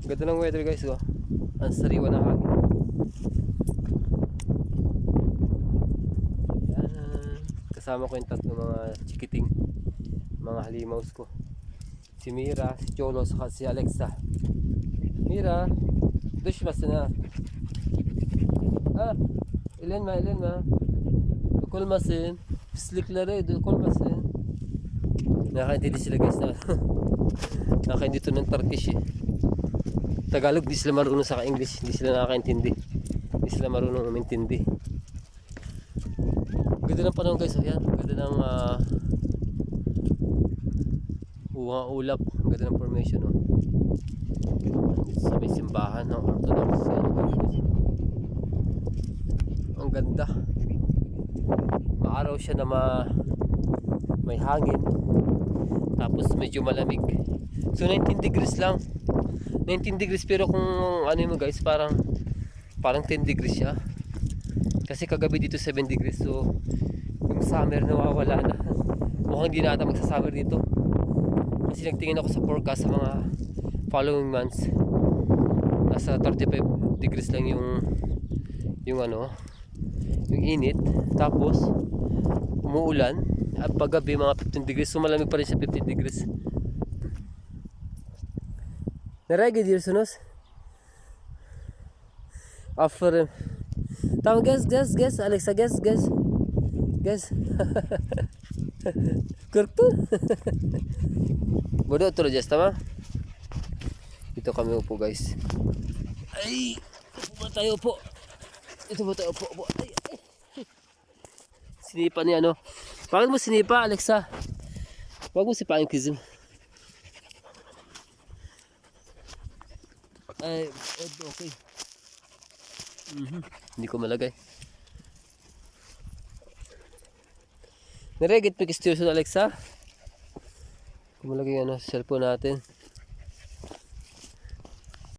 Ganda ng weather guys, oh. Ang sariwa ng hangin. Yan. Kasama ko yung tatlong mga chikiting, mga halimaws ko. Si Mira, si Cholo, saka si Alexa. Mira, dushmas na. Ah, ilan ma. Dukulmasin. Pisliklare, dukulmasin. Nakakaintindi sila guys na. Nakakaintindi dito ng Turkish eh. Tagalog, di sila marunong sa English. Hindi sila nakakaintindi. Hindi sila marunong umintindi. Ganda ng panahon guys. Ayan, ganda ng ulap. Ganda ng formation. Oh. Sa may simbahan ng Orthodox. Ang ganda. Maaraw siya na may hangin. Tapos medyo malamig. So 19 degrees lang. 19 degrees pero kung ano mo guys, parang 10 degrees siya. Kasi kagabi dito 7 degrees. So yung summer nawawala na. Mukhang hindi na ata magsa-summer dito. Kasi nagtingin ako sa forecast sa mga following months. Nasa 35 degrees lang yung init. Tapos umuulan at paggabi mga 15 degrees. So malamig pa rin siya 15 degrees. Naragi dir sunos. Aferin. Tamam gez Alexa gez. Korktun. Bodoh tuh Jess, tamam. Ito kami upo guys. Ay, upo tayo po. Ito po tayo upo. Ay. Sinipa niya ano. Bakit mo sinipa Alexa? Wag mo sipain kizim. Ay, okay. Hindi ko malagay. Naregit pa kistiyo sa Alexa. Kung malagay cellphone natin.